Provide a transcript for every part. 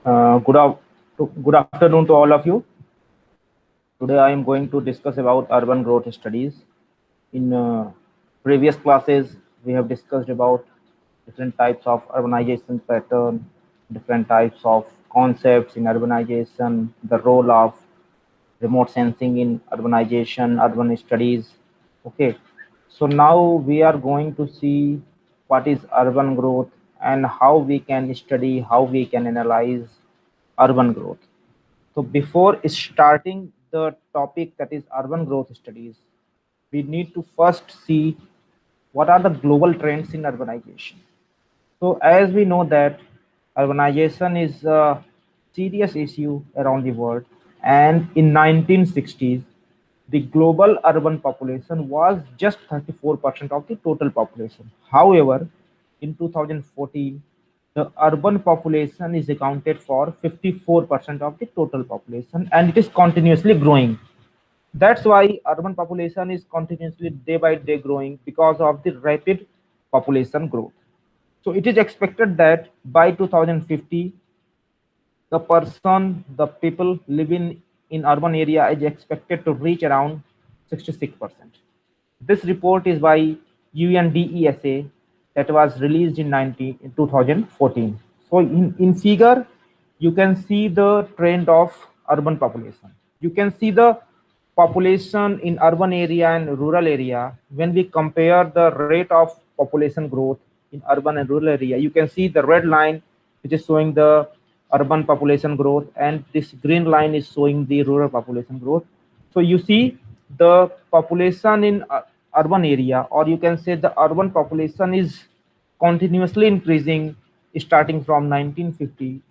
Good, good afternoon to all of you. Today I am going to discuss about urban growth studies. In previous classes, we have discussed about different types of urbanization pattern, different types of concepts in urbanization, the role of remote sensing in urbanization, urban studies. Okay, so now we are going to see what is urban growth and how we can study, how we can analyze urban growth. So before starting the topic that is urban growth studies, we need to first see what are the global trends in urbanization. So as we know that urbanization is a serious issue around the world, and in 1960s, the global urban population was just 34% of the total population. However, in 2014, the urban population is accounted for 54% of the total population, and it is continuously growing. That's why urban population is continuously day by day growing because of the rapid population growth. So it is expected that by 2050, the people living in urban area is expected to reach around 66%. This report is by UNDESA that was released in 2014. So in figure, you can see the trend of urban population. You can see the population in urban area and rural area. When we compare the rate of population growth in urban and rural area, you can see the red line which is showing the urban population growth, and this green line is showing the rural population growth. So you see the population in urban area, or you can say the urban population is continuously increasing starting from 1950,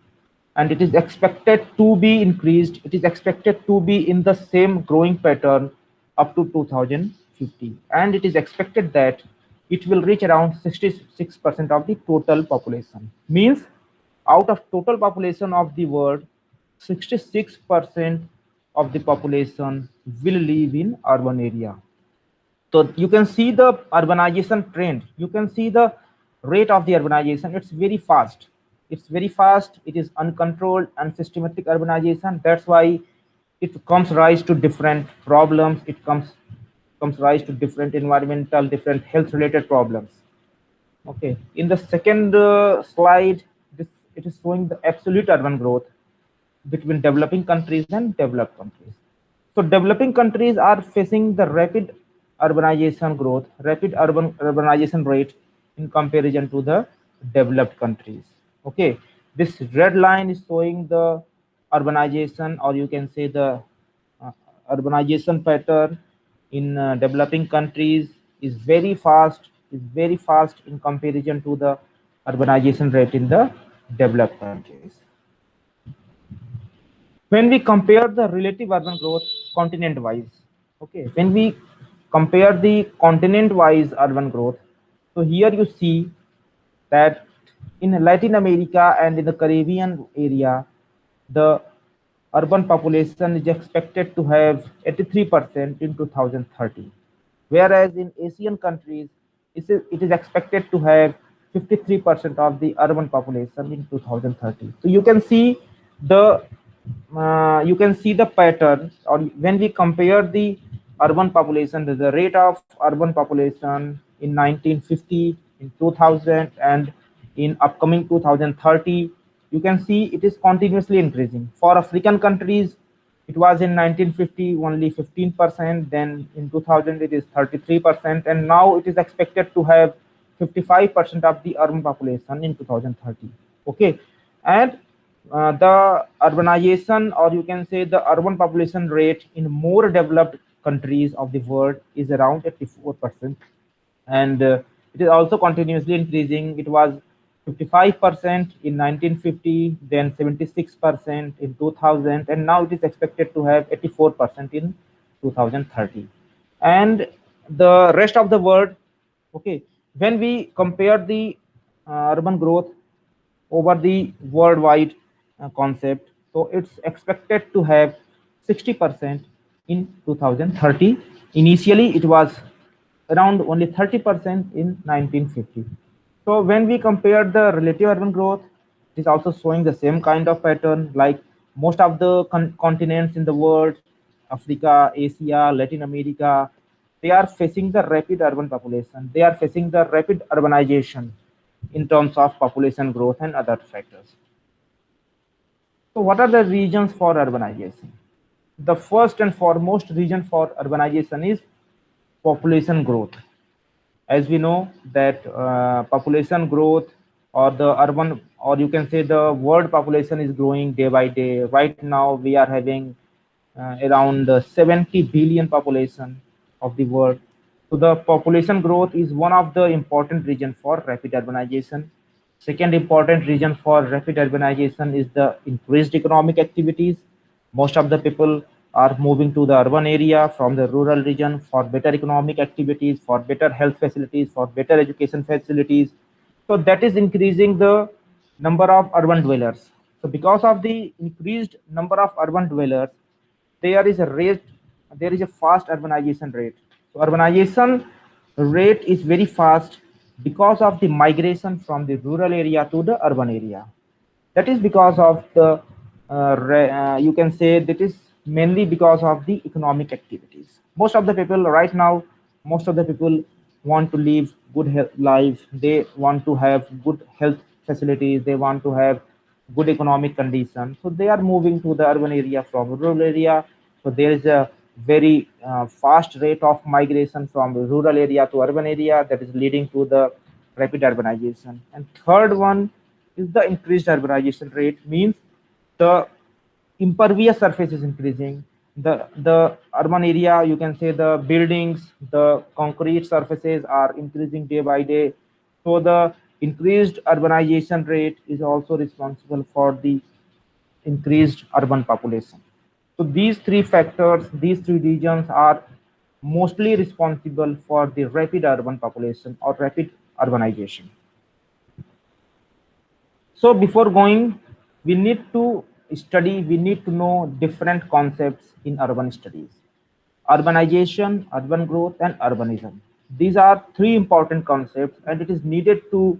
and it is expected to be increased. It is expected to be in the same growing pattern up to 2050, and it is expected that it will reach around 66% of the total population. Means out of total population of the world, 66% of the population will live in urban area. So you can see the urbanization trend. You can see the rate of the urbanization. It's very fast. It's very fast. It is uncontrolled and systematic urbanization. That's why it comes rise to different problems. It comes rise to different environmental, different health related problems. Okay. In the second slide, it is showing the absolute urban growth between developing countries and developed countries. So developing countries are facing the rapid urbanization growth, rapid urbanization rate in comparison to the developed countries. Okay, this red line is showing the urbanization, or you can say the uh, urbanization pattern in developing countries is very fast in comparison to the urbanization rate in the developed countries. When we compare the relative urban growth continent wise, okay, when we compare the continent wise urban growth, so here you see that in Latin America and in the Caribbean area, the urban population is expected to have 83% in 2030, whereas in Asian countries it is expected to have 53% of the urban population in 2030. So you can see the pattern, or when we compare the urban population, the rate of urban population in 1950, in 2000, and in upcoming 2030, you can see it is continuously increasing. For African countries, it was in 1950 only 15%, then in 2000 it is 33%, and now it is expected to have 55% of the urban population in 2030. Okay, and the urbanization, or you can say the urban population rate in more developed countries of the world is around 84%, and it is also continuously increasing. It was 55% in 1950, then 76% in 2000, and now it is expected to have 84% in 2030. And the rest of the world, okay, when we compare the urban growth over the worldwide concept, so it's expected to have 60% in 2030. Initially, it was around only 30% in 1950. So when we compare the relative urban growth, It is also showing the same kind of pattern, like most of the continents in the world, Africa, Asia, Latin America, they are facing the rapid urban population. They are facing the rapid urbanization in terms of population growth and other factors. So what are the reasons for urbanization? The first and foremost reason for urbanization is population growth. As we know that population growth, or the urban, or you can say the world population, is growing day by day. Right now we are having around 70 billion population of the world. So the population growth is one of the important reason for rapid urbanization. Second important reason for rapid urbanization is the increased economic activities. Most of the people are moving to the urban area from the rural region for better economic activities, for better health facilities, for better education facilities. So that is increasing the number of urban dwellers. So because of the increased number of urban dwellers, there is a rate, there is a fast urbanization rate. So urbanization rate is very fast because of the migration from the rural area to the urban area. That is because of the you can say that is mainly because of the economic activities. Most of the people right now, most of the people want to live good health life. They want to have good health facilities. They want to have good economic conditions. So they are moving to the urban area from rural area. So there is a very fast rate of migration from the rural area to urban area, that is leading to the rapid urbanization. And third one is the increased urbanization rate, means the impervious surface is increasing. The urban area, you can say the buildings, the concrete surfaces are increasing day by day. So the increased urbanization rate is also responsible for the increased urban population. So these three factors, these three regions are mostly responsible for the rapid urban population or rapid urbanization. So before going, we need to study, we need to know different concepts in urban studies: urbanization, urban growth, and urbanism. These are three important concepts, and it is needed to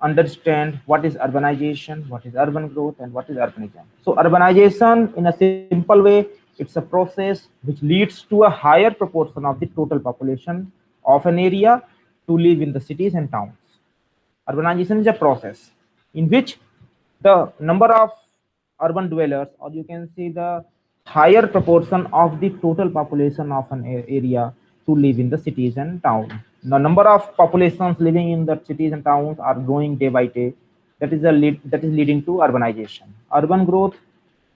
understand what is urbanization, what is urban growth, and what is urbanism. So urbanization, in a simple way, it's a process which leads to a higher proportion of the total population of an area to live in the cities and towns. Urbanization is a process in which the number of urban dwellers, or you can say the higher proportion of the total population of an area to live in the cities and towns. The number of populations living in the cities and towns are growing day by day. That is leading to urbanization. Urban growth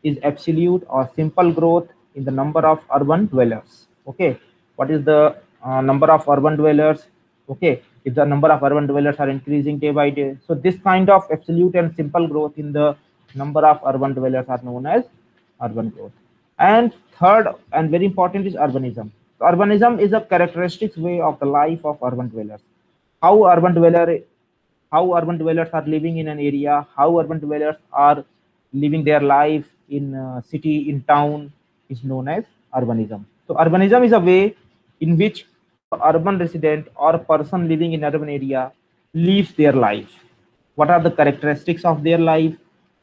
is absolute or simple growth in the number of urban dwellers. Okay, what is the number of urban dwellers? Okay, if the number of urban dwellers are increasing day by day, so this kind of absolute and simple growth in the number of urban dwellers are known as urban growth. And third and very important is urbanism. Urbanism is a characteristic way of the life of urban dwellers. How urban dweller how urban dwellers are living in an area, how urban dwellers are living their life in city, in town, is known as urbanism. So urbanism is a way in which the urban resident or person living in urban area lives their life. What are the characteristics of their life?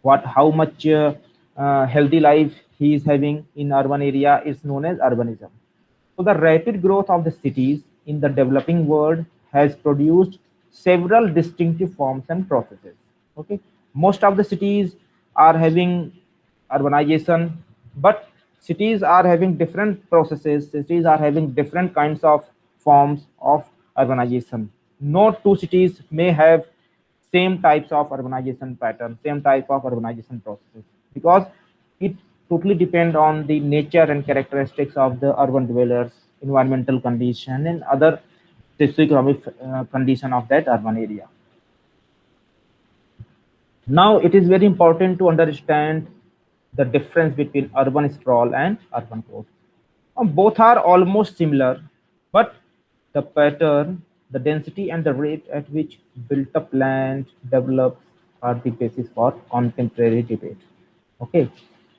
What, how much healthy life he is having in urban area is known as urbanism. So the rapid growth of the cities in the developing world has produced several distinctive forms and processes. Okay, most of the cities are having urbanization, but cities are having different processes. Cities are having different kinds of forms of urbanization. No two cities may have same types of urbanization pattern, same type of urbanization processes, because it totally depend on the nature and characteristics of the urban dwellers, environmental condition, and other socioeconomic condition of that urban area. Now it is very important to understand the difference between urban sprawl and urban growth. Both are almost similar, but the pattern, the density, and the rate at which built up land develops are the basis for contemporary debate. Okay,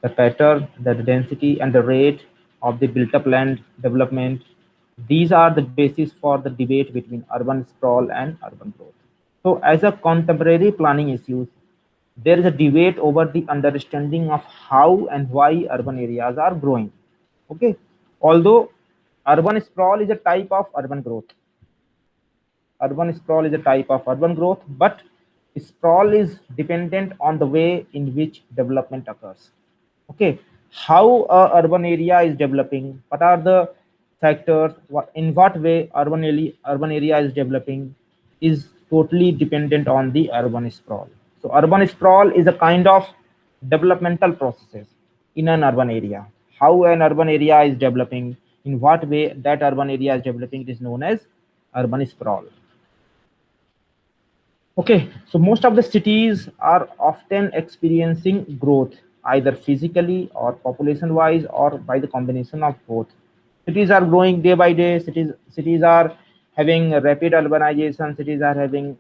the pattern, the density, and the rate of the built up land development, these are the basis for the debate between urban sprawl and urban growth. So, as a contemporary planning issues, there is a debate over the understanding of how and why urban areas are growing. Okay, although urban sprawl is a type of urban growth, urban sprawl is a type of urban growth, but sprawl is dependent on the way in which development occurs. Okay, how a urban area is developing, what are the factors, in what way urban area is developing is totally dependent on the urban sprawl. So urban sprawl is a kind of developmental processes in an urban area. How an urban area is developing, in what way that urban area is developing, is known as urban sprawl. Okay, so most of the cities are often experiencing growth, either physically or population wise or by the combination of both. Cities are growing day by day. Cities are having rapid urbanization. Cities are having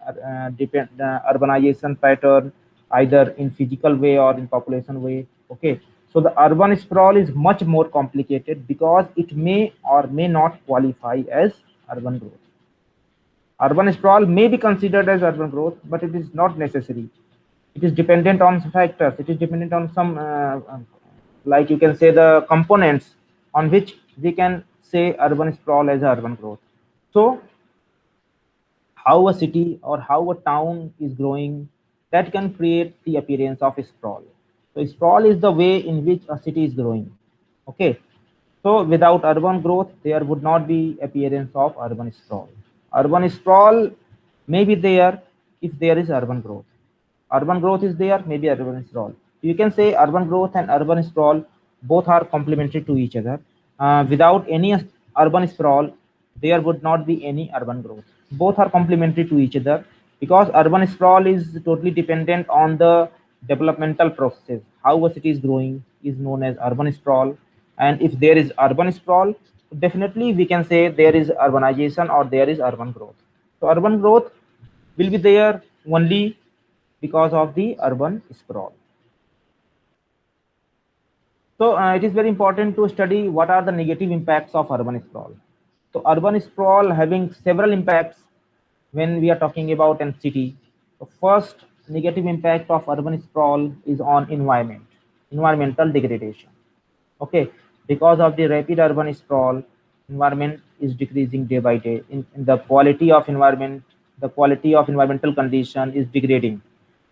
urbanization pattern either in physical way or in population way. Okay, so the urban sprawl is much more complicated because it may or may not qualify as urban growth. Urban sprawl may be considered as urban growth, but it is not necessary. It is dependent on some factors. It is dependent on some, like you can say, the components on which we can say urban sprawl as urban growth. So, how a city or how a town is growing, that can create the appearance of a sprawl. So, sprawl is the way in which a city is growing. Okay. So, without urban growth, there would not be appearance of urban sprawl. Urban sprawl may be there if there is urban growth. Urban growth is there, maybe urban sprawl. You can say urban growth and urban sprawl both are complementary to each other. Without any urban sprawl, there would not be any urban growth. Both are complementary to each other because urban sprawl is totally dependent on the developmental processes. How a city is growing is known as urban sprawl, and if there is urban sprawl, definitely we can say there is urbanization or there is urban growth. So urban growth will be there only because of the urban sprawl. So it is very important to study what are the negative impacts of urban sprawl. So urban sprawl having several impacts when we are talking about a city. The first negative impact of urban sprawl is on environment, environmental degradation. Okay, because of the rapid urban sprawl, environment is decreasing day by day. In the quality of environment, the quality of environmental condition is degrading.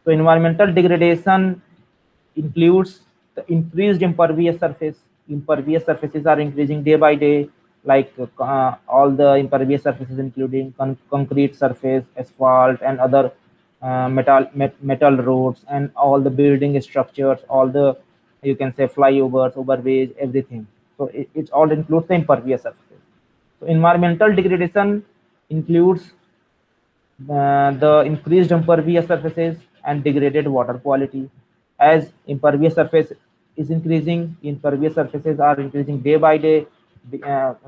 So environmental degradation includes the increased impervious surface. Impervious surfaces are increasing day by day, like all the impervious surfaces, including concrete surface, asphalt, and other metal roads, and all the building structures, all the, you can say, flyovers, overways, everything. So it all includes the impervious surfaces. So environmental degradation includes the increased impervious surfaces and degraded water quality. As impervious surface is increasing, impervious surfaces are increasing day by day.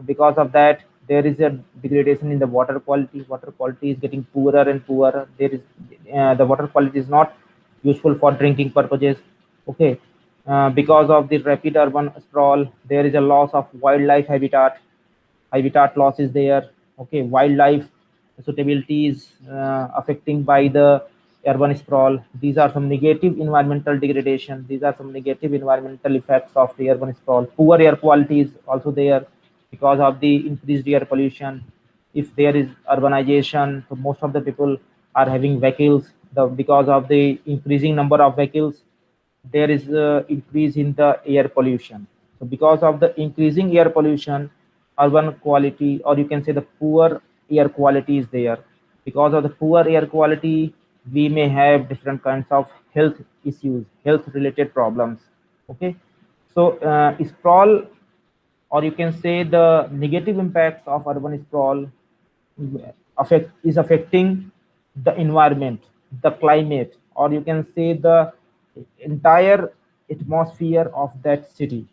Because of that, there is a degradation in the water quality. Water quality is getting poorer and poorer. There is the water quality is not useful for drinking purposes. Okay, because of the rapid urban sprawl, there is a loss of wildlife habitat. Habitat loss is there. Okay, wildlife suitability is affecting by the urban sprawl. These are some negative environmental degradation. These are some negative environmental effects of the urban sprawl. Poor air quality is also there because of the increased air pollution. If there is urbanization, so most of the people are having vehicles. Because of the increasing number of vehicles, there is a increase in the air pollution. So because of the increasing air pollution, urban quality, or you can say the poor air quality is there. Because of the poor air quality, we may have different kinds of health issues, health related problems. Okay, so sprawl, or you can say the negative impacts of urban sprawl affecting the environment, the climate, or you can say the entire atmosphere of that city.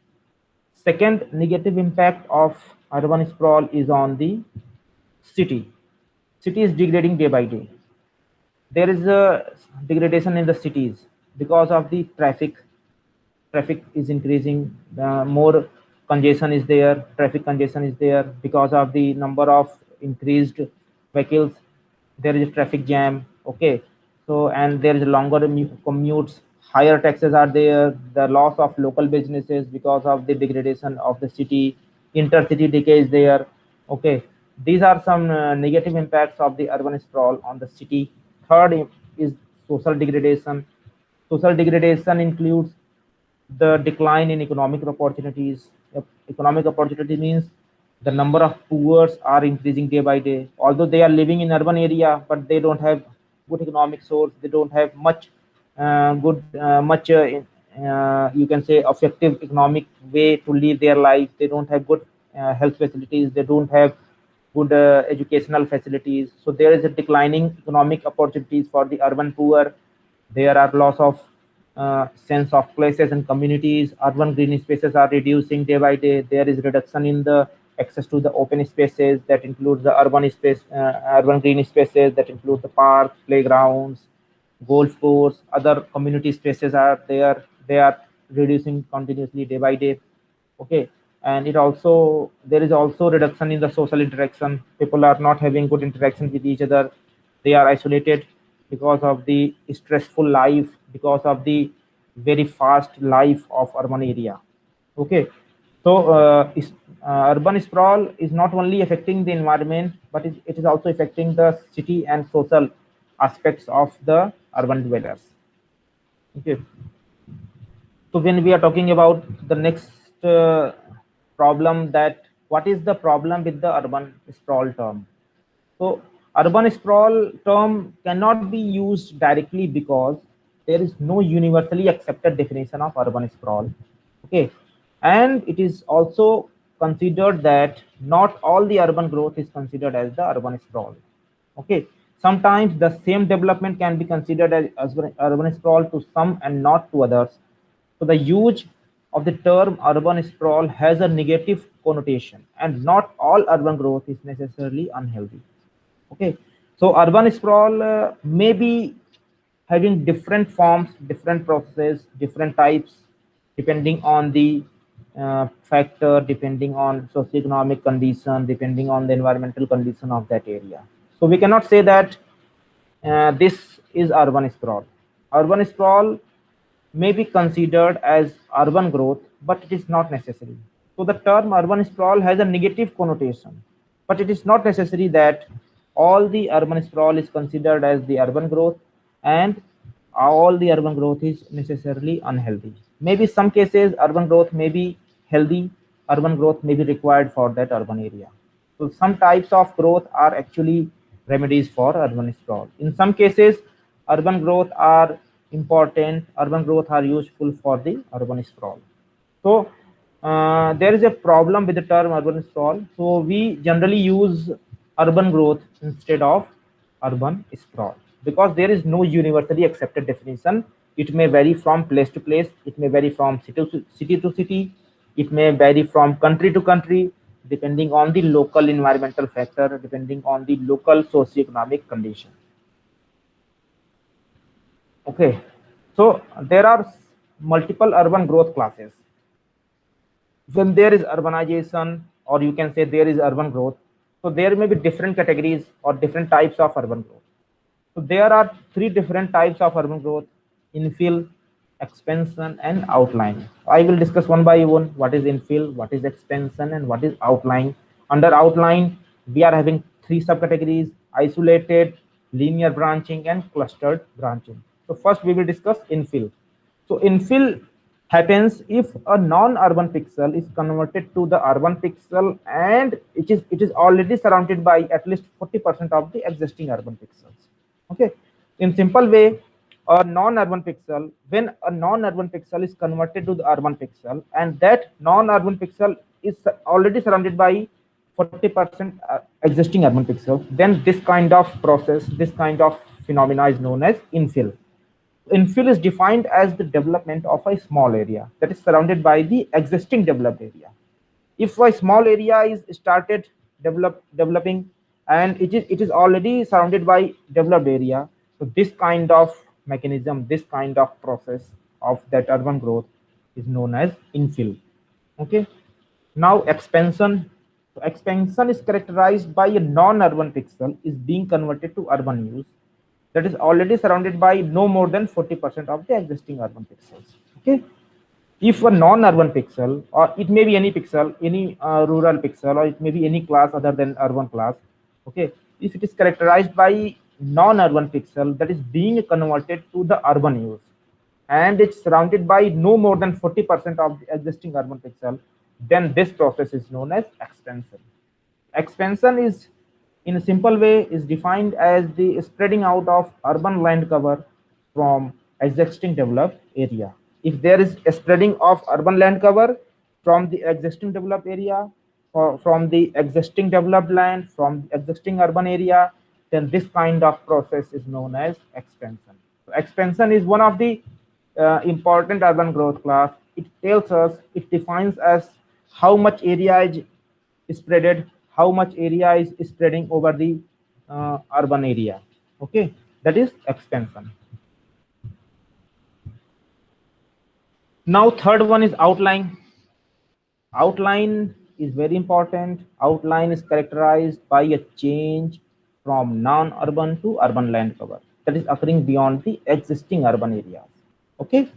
Second negative impact of urban sprawl is on the city. City is degrading day by day. There is a degradation in the cities because of the traffic. Traffic is increasing. More congestion is there. Traffic congestion is there because of the number of increased vehicles. There is a traffic jam. Okay, So, and there is longer commutes, higher taxes are there, the loss of local businesses because of the degradation of the city, intercity decay is there. Okay, these are some negative impacts of the urban sprawl on the city. Third is social degradation. Social degradation includes the decline in economic opportunities. Economic opportunity means the number of poor are increasing day by day. Although they are living in urban area, but they don't have good economic source. They don't have much you can say effective economic way to live their life. They don't have good health facilities. They don't have good educational facilities. So there is a declining economic opportunities for the urban poor. There are loss of sense of places and communities. Urban green spaces are reducing day by day. There is reduction in the access to the open spaces that includes the urban green spaces that include the parks, playgrounds, golf course, other community spaces are there. They are reducing continuously day by day. Okay, and it also there is also reduction in the social interaction. People are not having good interaction with each other. They are isolated because of the stressful life, because of the very fast life of urban area. Okay, so urban sprawl is not only affecting the environment, but it is also affecting the city and social aspects of the urban dwellers. Okay, so when we are talking about the next problem, that what is the problem with the urban sprawl term? So urban sprawl term cannot be used directly because there is no universally accepted definition of urban sprawl. Okay, and it is also considered that not all the urban growth is considered as the urban sprawl. Okay, sometimes the same development can be considered as urban sprawl to some and not to others. So the use of the term urban sprawl has a negative connotation, and not all urban growth is necessarily unhealthy. Okay, so urban sprawl may be having different forms, different processes, different types, depending on the factor, depending on socioeconomic condition, depending on the environmental condition of that area. So we cannot say that this is urban sprawl. Urban sprawl may be considered as urban growth, but it is not necessary. So the term urban sprawl has a negative connotation, but it is not necessary that all the urban sprawl is considered as the urban growth and all the urban growth is necessarily unhealthy. Maybe some cases urban growth may be healthy, urban growth may be required for that urban area. So some types of growth are actually remedies for urban sprawl. In some cases, urban growth are important, urban growth are useful for the urban sprawl. So there is a problem with the term urban sprawl. So we generally use urban growth instead of urban sprawl because there is no universally accepted definition. It may vary from place to place. It may vary from city to city. It may vary from country to country, depending on the local environmental factor, depending on the local socioeconomic condition. Okay, so there are multiple urban growth classes. When there is urbanization, or you can say there is urban growth, so there may be different categories or different types of urban growth. So there are three different types of urban growth: infill, expansion, and outlying. I will discuss one by one what is infill, what is expansion, and what is outlying. Under outlying, we are having three subcategories: isolated, linear branching, and clustered branching. So first we will discuss infill. So infill happens if a non-urban pixel is converted to the urban pixel and it is already surrounded by at least 40% of the existing urban pixels. Okay, in simple way, a non-urban pixel, when a non-urban pixel is converted to the urban pixel and that non-urban pixel is already surrounded by 40% existing urban pixels, then this kind of process, this kind of phenomena is known as infill. Infill is defined as the development of a small area that is surrounded by the existing developed area. If a small area is started developing and it is already surrounded by developed area, so this kind of mechanism, this kind of process of that urban growth is known as infill. Okay, now expansion. So expansion is characterized by a non-urban pixel is being converted to urban use that is already surrounded by no more than 40% of the existing urban pixels. Okay, if a non-urban pixel, or it may be any pixel, any rural pixel, or it may be any class other than urban class, okay, if it is characterized by non-urban pixel that is being converted to the urban use, and it's surrounded by no more than 40% of the existing urban pixel, then this process is known as expansion. Expansion is, in a simple way, is defined as the spreading out of urban land cover from existing developed area. If there is a spreading of urban land cover from the existing developed area, or from the existing developed land, from existing urban area, then this kind of process is known as expansion. So expansion is one of the important urban growth class. It tells us, it defines as how much area is spreaded, how much area is spreading over the urban area. Okay, that is expansion. Now third one is outline. Outline is very important. Outline is characterized by a change from non-urban to urban land cover that is occurring beyond the existing urban areas. Okay,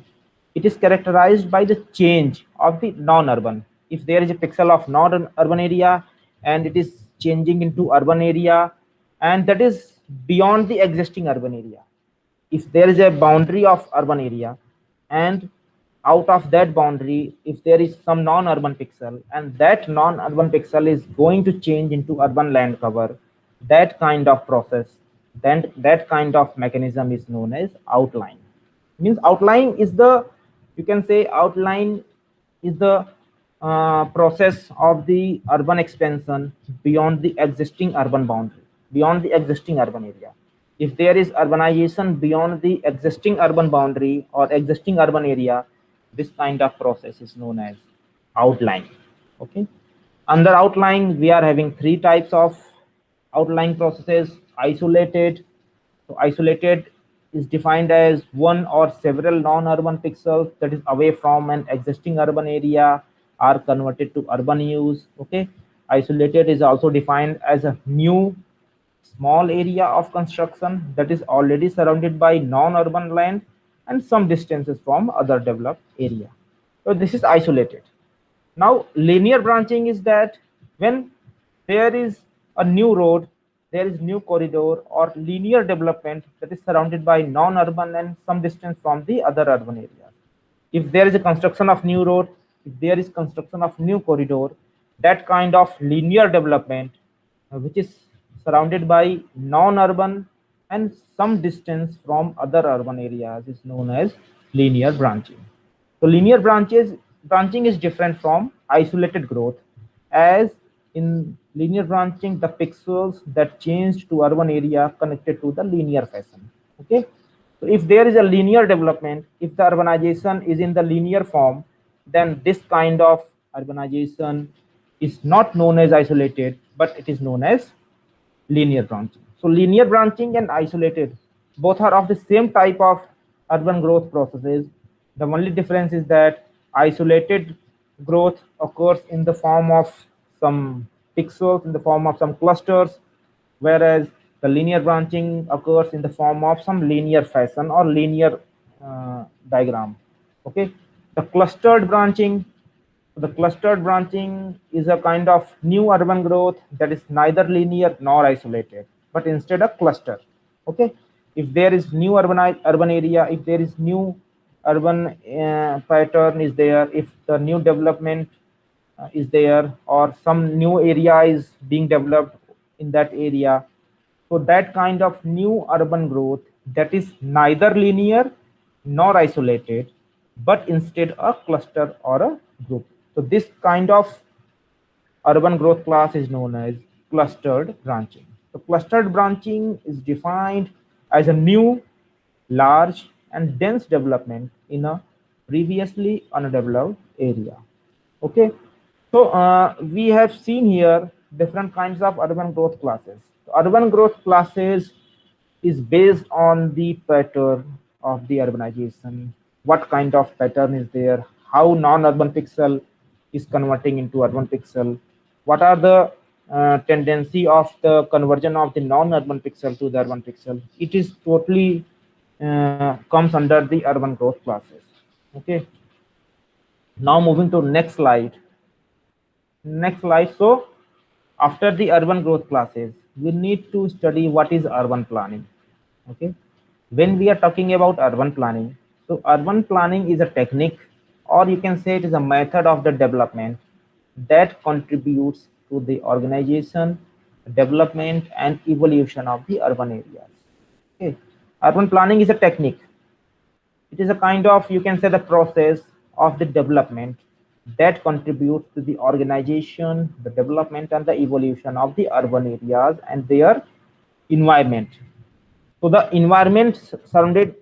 it is characterized by the change of the non-urban. If there is a pixel of non-urban area and it is changing into urban area, and that is beyond the existing urban area. If there is a boundary of urban area, and out of that boundary, if there is some non-urban pixel, and that non-urban pixel is going to change into urban land cover, that kind of process, then that kind of mechanism is known as outline. Means outline is the, you can say outline is the process of the urban expansion beyond the existing urban boundary, beyond the existing urban area. If there is urbanization beyond the existing urban boundary or existing urban area, this kind of process is known as outline. Okay, under outline we are having three types of outline processes. Isolated. So isolated is defined as one or several non-urban pixels that is away from an existing urban area are converted to urban use. Okay, isolated is also defined as a new small area of construction that is already surrounded by non-urban land and some distances from other developed area. So this is isolated. Now linear branching is that when there is a new road, there is new corridor or linear development that is surrounded by non-urban and some distance from the other urban areas. If there is a construction of new road, if there is construction of new corridor, that kind of linear development which is surrounded by non-urban and some distance from other urban areas is known as linear branching. So linear branching is different from isolated growth, as in linear branching the pixels that changed to urban area connected to the linear fashion. Okay, so if there is a linear development, if the urbanization is in the linear form, then this kind of urbanization is not known as isolated, but it is known as linear branching. So linear branching and isolated both are of the same type of urban growth processes. The only difference is that isolated growth occurs in the form of some pixels, in the form of some clusters, whereas the linear branching occurs in the form of some linear fashion or linear diagram. Okay, the clustered branching. The clustered branching is a kind of new urban growth that is neither linear nor isolated, but instead a cluster. Okay, if there is new urban area, if there is new urban pattern is there, if the new development is there, or some new area is being developed in that area, so that kind of new urban growth that is neither linear nor isolated, but instead a cluster or a group. So this kind of urban growth class is known as clustered branching. So clustered branching is defined as a new, large and dense development in a previously undeveloped area. Okay, so we have seen here different kinds of urban growth classes. Urban growth classes is based on the pattern of the urbanization. What kind of pattern is there? How non-urban pixel is converting into urban pixel? What are the tendency of the conversion of the non-urban pixel to the urban pixel. It is totally comes under the urban growth classes. Okay. Now moving to next slide. Next slide. So after the urban growth classes, we need to study what is urban planning. Okay. When we are talking about urban planning, so urban planning is a technique, or you can say it is a method of the development that contributes to the organization, development, and evolution of the urban areas. Okay. Urban planning is a technique. It is a kind of, you can say, the process of the development that contributes to the organization, the development, and the evolution of the urban areas and their environment. So the environment surrounded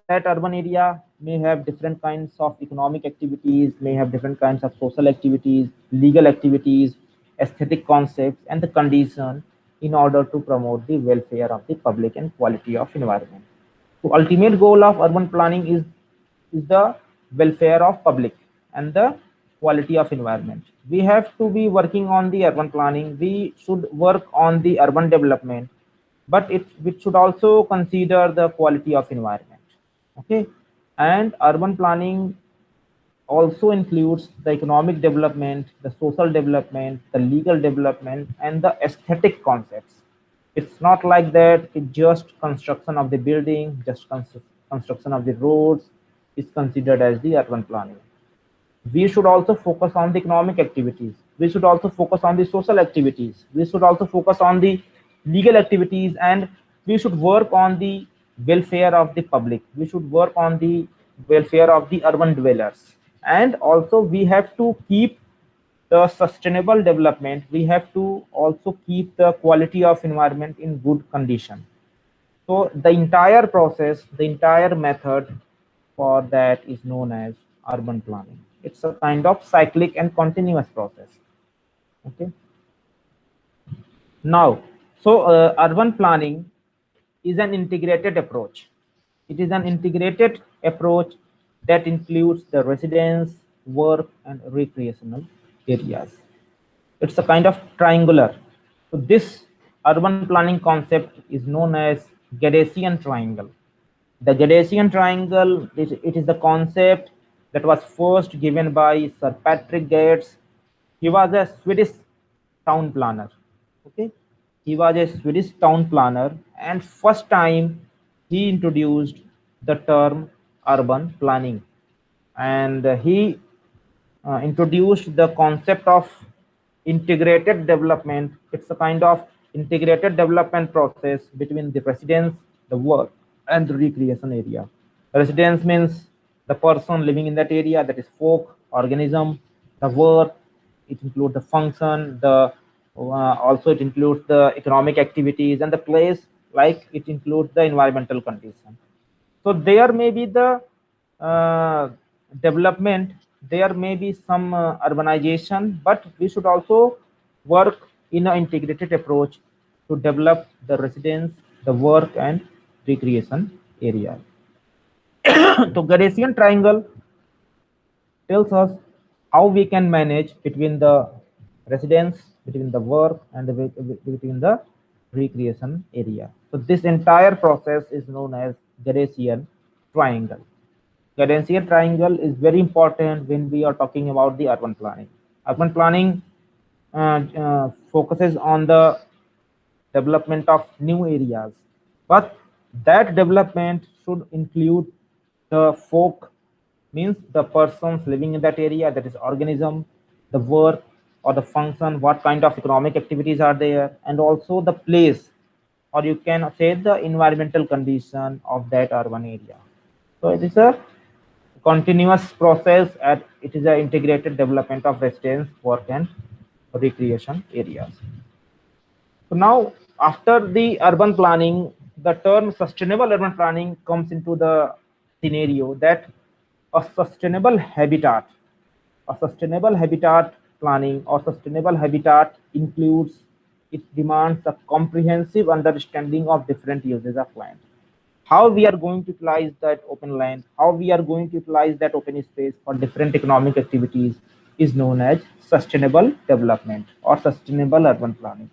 that urban area may have different kinds of economic activities, may have different kinds of social activities, legal activities, aesthetic concepts, and the condition in order to promote the welfare of the public and quality of environment. So ultimate goal of urban planning is the welfare of public and the quality of environment. We have to be working on the urban planning. We should work on the urban development, but it should also consider the quality of environment. Okay. And urban planning also includes the economic development, the social development, the legal development, and the aesthetic concepts. It's not like that it's just construction of the building, just construction of the roads is considered as the urban planning. We should also focus on the economic activities. We should also focus on the social activities. We should also focus on the legal activities, and we should work on the welfare of the public. We should work on the welfare of the urban dwellers. And also we have to keep the sustainable development. We have to also keep the quality of environment in good condition. So the entire process, the entire method for that is known as urban planning. It's a kind of cyclic and continuous process. Okay. Now, so urban planning is an integrated approach. It is an integrated approach that includes the residence, work, and recreational areas. It's a kind of triangular. So this urban planning concept is known as Gadesian triangle. The Gadesian triangle, it is the concept that was first given by Sir Patrick Gates. He was a Swedish town planner. Okay, he was a Swedish town planner, and first time he introduced the term urban planning, and he introduced the concept of integrated development. It's a kind of integrated development process between the residence, the work, and the recreation area. Residence means the person living in that area, that is folk, organism. The work, it includes the function, the also it includes the economic activities, and the place, like it includes the environmental condition. So there may be the development, there may be some urbanization, but we should also work in an integrated approach to develop the residence, the work, and recreation area. So Gadesian triangle tells us how we can manage between the residence, between the work, and between the recreation area. So this entire process is known as Gadesian triangle. Gadesian triangle is very important when we are talking about the urban planning. Urban planning focuses on the development of new areas, but that development should include the folk, means the persons living in that area, that is organism, the work or the function, what kind of economic activities are there, and also the place, or you can say the environmental condition of that urban area. So it is a continuous process, and it is an integrated development of residence, work, and recreation areas. So now, after the urban planning, the term sustainable urban planning comes into the scenario, that a sustainable habitat planning or sustainable habitat includes, it demands a comprehensive understanding of different uses of land. How we are going to utilize that open land, how we are going to utilize that open space for different economic activities, is known as sustainable development or sustainable urban planning.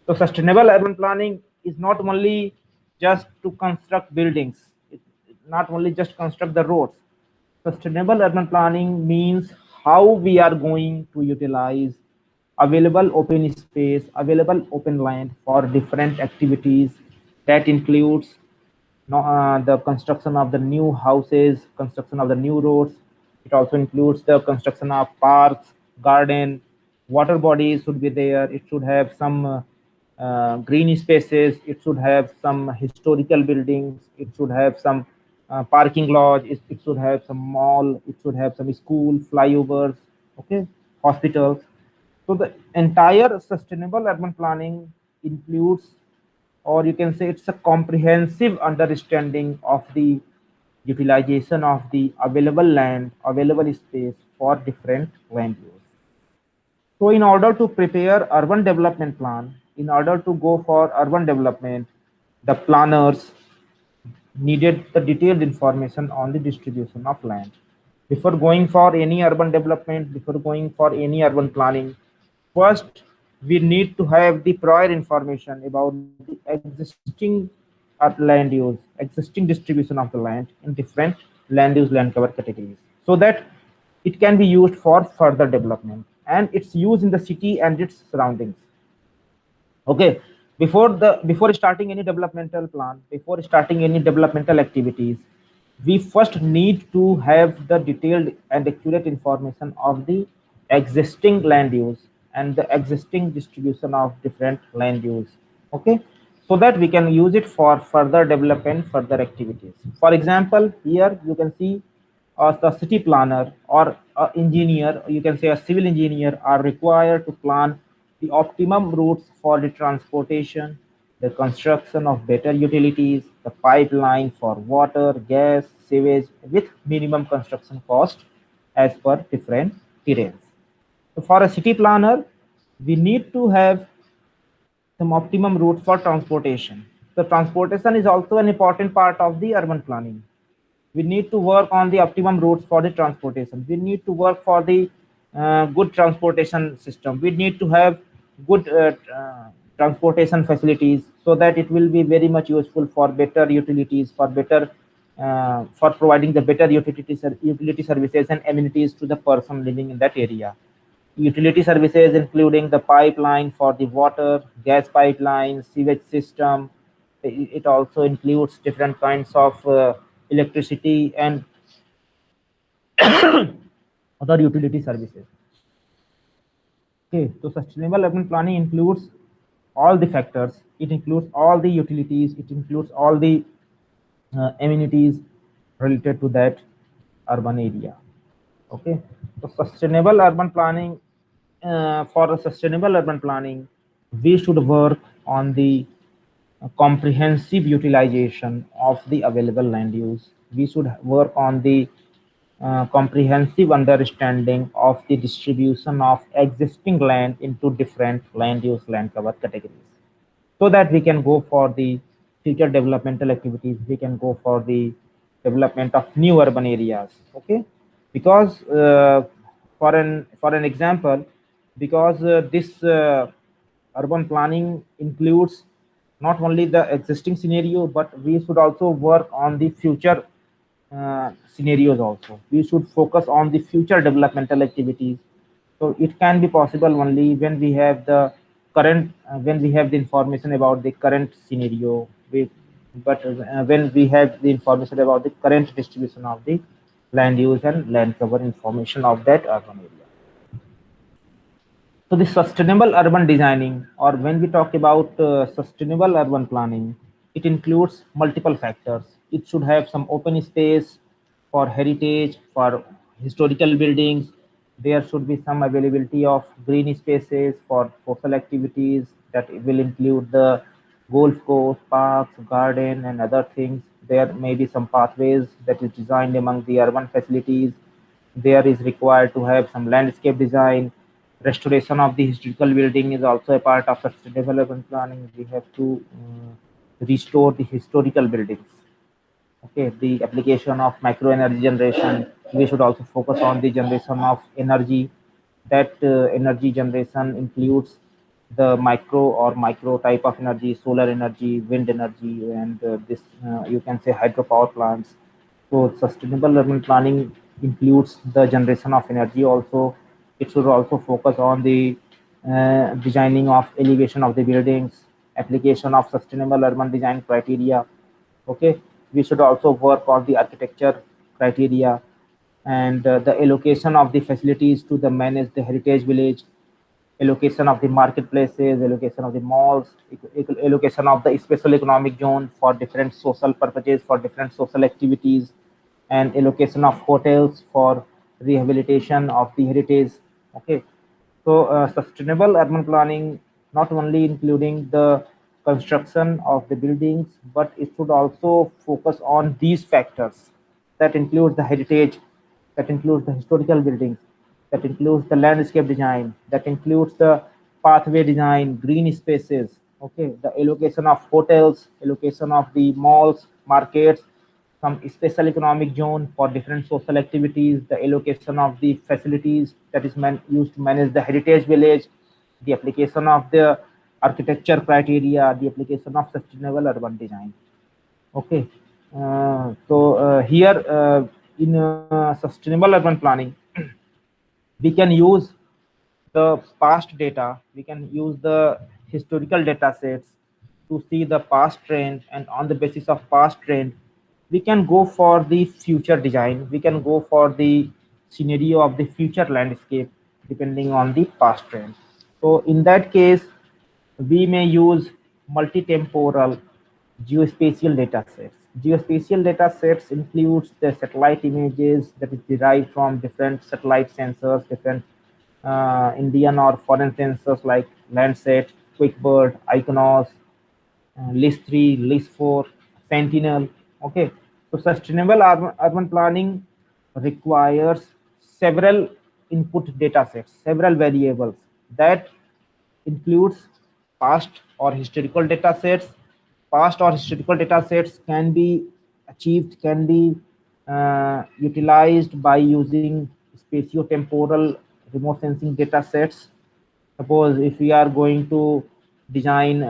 So sustainable urban planning is not only just to construct buildings, not only just construct the roads. Sustainable urban planning means how we are going to utilize available open space, available open land for different activities. That includes the construction of the new houses, construction of the new roads. It also includes the construction of parks, garden, water bodies should be there. It should have some green spaces. It should have some historical buildings. It should have some parking lodge. It should have some mall. It should have some school, flyovers, okay, hospitals. So the entire sustainable urban planning includes, or you can say it's a comprehensive understanding of the utilization of the available land, available space for different land use. So in order to prepare urban development plan, in order to go for urban development, the planners needed the detailed information on the distribution of land. Before going for any urban development, before going for any urban planning, first we need to have the prior information about the existing land use, existing distribution of the land in different land use, land cover categories, so that it can be used for further development and its use in the city and its surroundings. Okay, before starting any developmental plan, before starting any developmental activities, we first need to have the detailed and accurate information of the existing land use and the existing distribution of different land use. Okay, so that we can use it for further development, further activities. For example, here you can see the city planner or engineer, you can say a civil engineer, are required to plan the optimum routes for the transportation, the construction of better utilities, the pipeline for water, gas, sewage with minimum construction cost as per different terrains. So for a city planner, we need to have some optimum routes for transportation. So transportation is also an important part of the urban planning. We need to work on the optimum routes for the transportation. We need to work for the good transportation system. We need to have good transportation facilities, so that it will be very much useful for better utilities, for better for providing the better utility services and amenities to the person living in that area. Utility services including the pipeline for the water, gas pipeline, sewage system. It also includes different kinds of electricity and other utility services. Okay, so sustainable urban planning includes all the factors. It includes all the utilities. It includes all the amenities related to that urban area. Okay, so sustainable urban planning, for a sustainable urban planning, we should work on the comprehensive utilization of the available land use. We should work on the comprehensive understanding of the distribution of existing land into different land use, land cover categories, so that we can go for the future developmental activities. We can go for the development of new urban areas. Okay, because for an example, because this urban planning includes not only the existing scenario, but we should also work on the future scenarios also. We should focus on the future developmental activities. So it can be possible only when we have the current, when we have the information about the current scenario. But when we have the information about the current distribution of the land use and land cover information of that urban area. So the sustainable urban designing, or when we talk about sustainable urban planning, it includes multiple factors. It should have some open space for heritage, for historical buildings. There should be some availability of green spaces for social activities that will include the golf course, parks, garden, and other things. There may be some pathways that is designed among the urban facilities. There is required to have some landscape design. Restoration of the historical building is also a part of sustainable urban planning. We have to restore the historical buildings. Okay, the application of micro energy generation. We should also focus on the generation of energy That energy generation includes the micro type of energy, solar energy, wind energy, and this you can say hydropower plants. So sustainable urban planning includes the generation of energy also. It should also focus on the designing of elevation of the buildings, application of sustainable urban design criteria. Okay, we should also work on the architecture criteria and the allocation of the facilities to the manage the heritage village, allocation of the marketplaces, allocation of the malls, allocation of the special economic zone for different social purposes, for different social activities, and allocation of hotels for rehabilitation of the heritage. Okay, so sustainable urban planning not only including the construction of the buildings, but it should also focus on these factors. That includes the heritage, that includes the historical buildings, that includes the landscape design, that includes the pathway design, green spaces, okay, the allocation of hotels, allocation of the malls, markets, some special economic zone for different social activities, the allocation of the facilities that is used to manage the heritage village, the application of the architecture criteria, the application of sustainable urban design. Okay, here in sustainable urban planning, we can use the past data, we can use the historical data sets to see the past trend, and on the basis of past trend, we can go for the future design, we can go for the scenario of the future landscape depending on the past trend. So in that case, we may use multi-temporal geospatial data sets. Geospatial data sets includes the satellite images that is derived from different satellite sensors, different Indian or foreign sensors like Landsat, QuickBird, Iconos, LIS3, LIS4, Sentinel. Okay, so sustainable urban planning requires several input data sets, several variables that includes past or historical data sets. Past or historical data sets can be achieved, can be utilized by using spatiotemporal remote sensing data sets. Suppose if we are going to design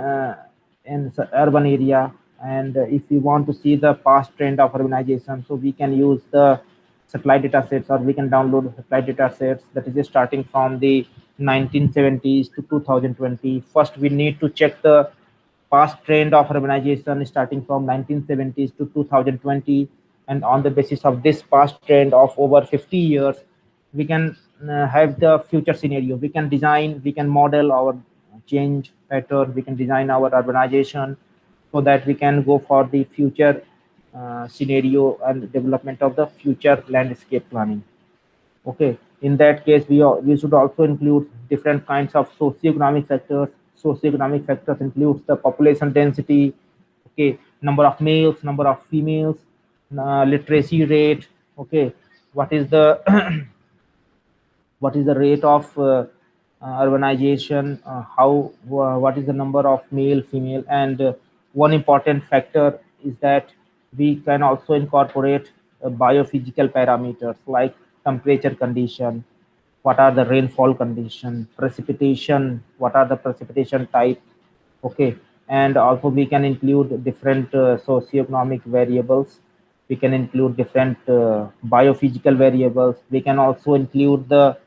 in urban area, and if we want to see the past trend of urbanization, so we can use the satellite data sets, or we can download satellite data sets that is starting from the 1970s to 2020. First we need to check the past trend of urbanization starting from 1970s to 2020, and on the basis of this past trend of over 50 years, we can have the future scenario, we can design, we can model our change pattern, we can design our urbanization so that we can go for the future scenario and development of the future landscape planning. Okay, in that case, we should also include different kinds of socioeconomic factors. Socioeconomic factors includes the population density, okay, number of males, number of females, literacy rate, okay, what is the what is the rate of urbanization, what is the number of male, female, and one important factor is that we can also incorporate biophysical parameters like temperature condition, what are the rainfall condition, precipitation, what are the precipitation type, okay, and also we can include different socioeconomic variables, we can include different biophysical variables, we can also include the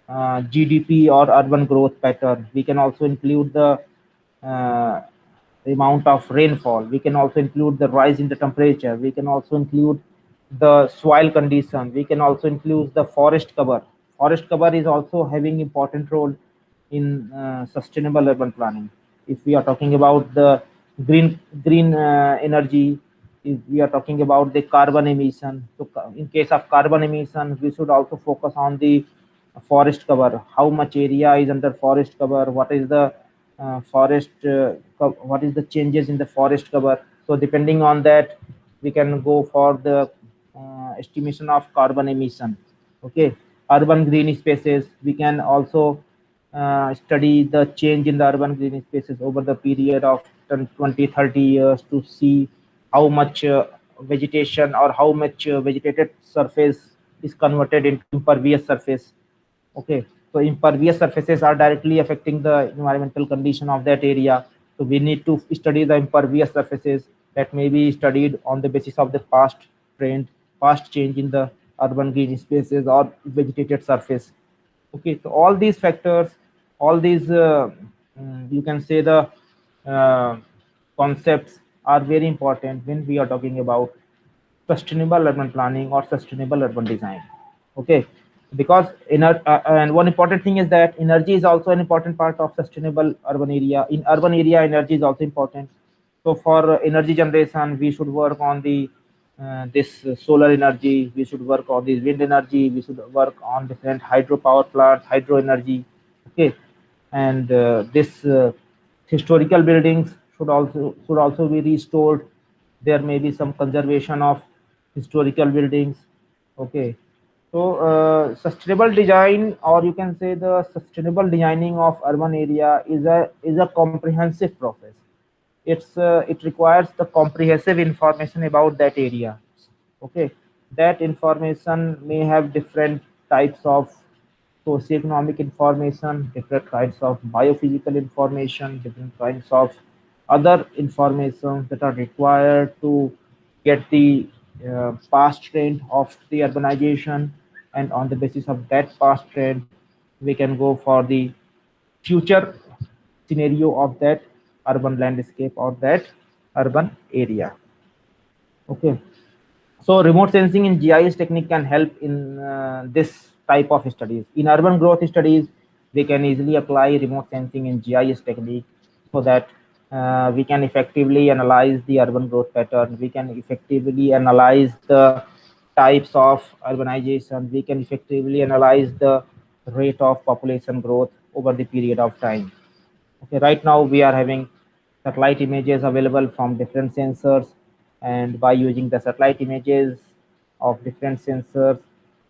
GDP or urban growth pattern. We can also include uh, the amount of rainfall. We can also include the rise in the temperature. We can also include the soil condition. We can also include the forest cover. Forest cover is also having important role in sustainable urban planning. If we are talking about the green energy, if we are talking about the carbon emission, so in case of carbon emission, we should also focus on the forest cover, how much area is under forest cover, what is the what is the changes in the forest cover. So depending on that, we can go for the estimation of carbon emission. Okay, urban green spaces, we can also study the change in the urban green spaces over the period of 20-30 years to see how much vegetation or how much vegetated surface is converted into impervious surface. Okay, So impervious surfaces are directly affecting the environmental condition of that area. So we need to study the impervious surfaces that may be studied on the basis of the past trend, past change in the urban green spaces or vegetated surface. Okay, so all these factors, all these you can say the uh, concepts are very important when we are talking about sustainable urban planning or sustainable urban design. Okay, because and one important thing is that energy is also an important part of sustainable urban area. In urban area, energy is also important. So for energy generation, we should work on the this solar energy. We should work on this wind energy. We should work on different hydropower plants, hydro energy. Okay, and this historical buildings should also be restored. There may be some conservation of historical buildings. Okay, so sustainable design, or you can say the sustainable designing of urban area is a comprehensive process. It requires the comprehensive information about that area. Okay, that information may have different types of socioeconomic information, different kinds of biophysical information, different kinds of other information that are required to get the past trend of the urbanization, and on the basis of that past trend, we can go for the future scenario of that urban landscape or that urban area. Okay, so remote sensing in GIS technique can help in this type of studies. In urban growth studies, we can easily apply remote sensing in GIS technique so that we can effectively analyze the urban growth pattern. We can effectively analyze the types of urbanization. We can effectively analyze the rate of population growth over the period of time. Okay, right now we are having satellite images available from different sensors, and by using the satellite images of different sensors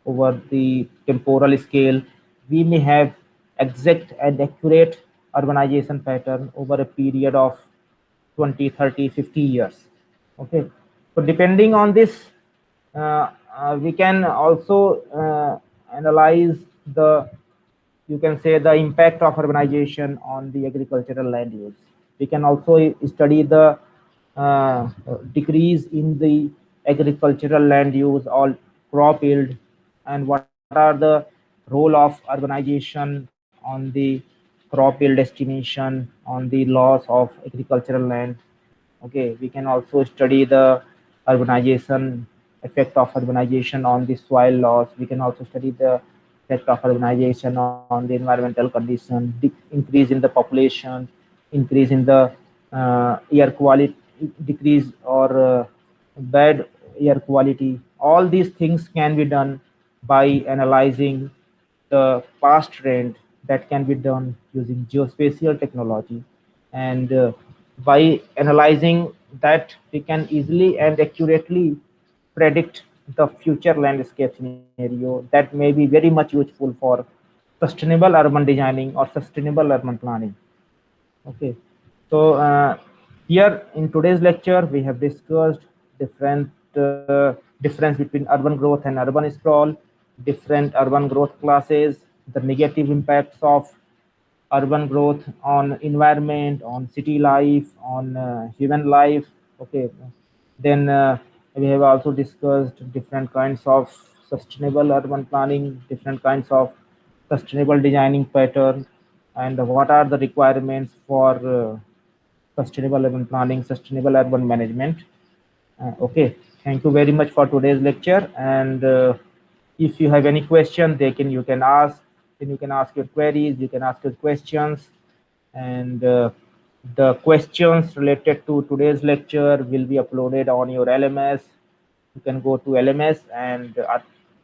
over the temporal scale, we may have exact and accurate urbanization pattern over a period of 20, 30, 50 years. Okay, so depending on this, we can also analyze the, you can say, the impact of urbanization on the agricultural land use. We can also study the decrease in the agricultural land use or crop yield, and what are the role of urbanization on the crop yield estimation, on the loss of agricultural land. Okay, we can also study the urbanization, effect of urbanization on the soil loss. We can also study the effect of urbanization on the environmental condition, increase in the population, increase in the air quality, decrease or bad air quality. All these things can be done by analyzing the past trend, that can be done using geospatial technology. And by analyzing that, we can easily and accurately predict the future landscape scenario that may be very much useful for sustainable urban designing or sustainable urban planning. Okay, so here in today's lecture, we have discussed different difference between urban growth and urban sprawl, different urban growth classes, the negative impacts of urban growth on environment, on city life, on human life. Okay, then we have also discussed different kinds of sustainable urban planning, different kinds of sustainable designing pattern, and what are the requirements for sustainable urban planning, sustainable urban management. Okay, thank you very much for today's lecture. And if you have any question, you can ask. Then you can ask your queries. You can ask your questions, and the questions related to today's lecture will be uploaded on your LMS. You can go to LMS and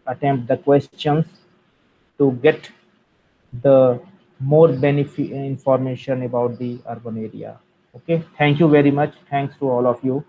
attempt the questions to get the more benefit information about the urban area. Okay, thank you very much. Thanks to all of you.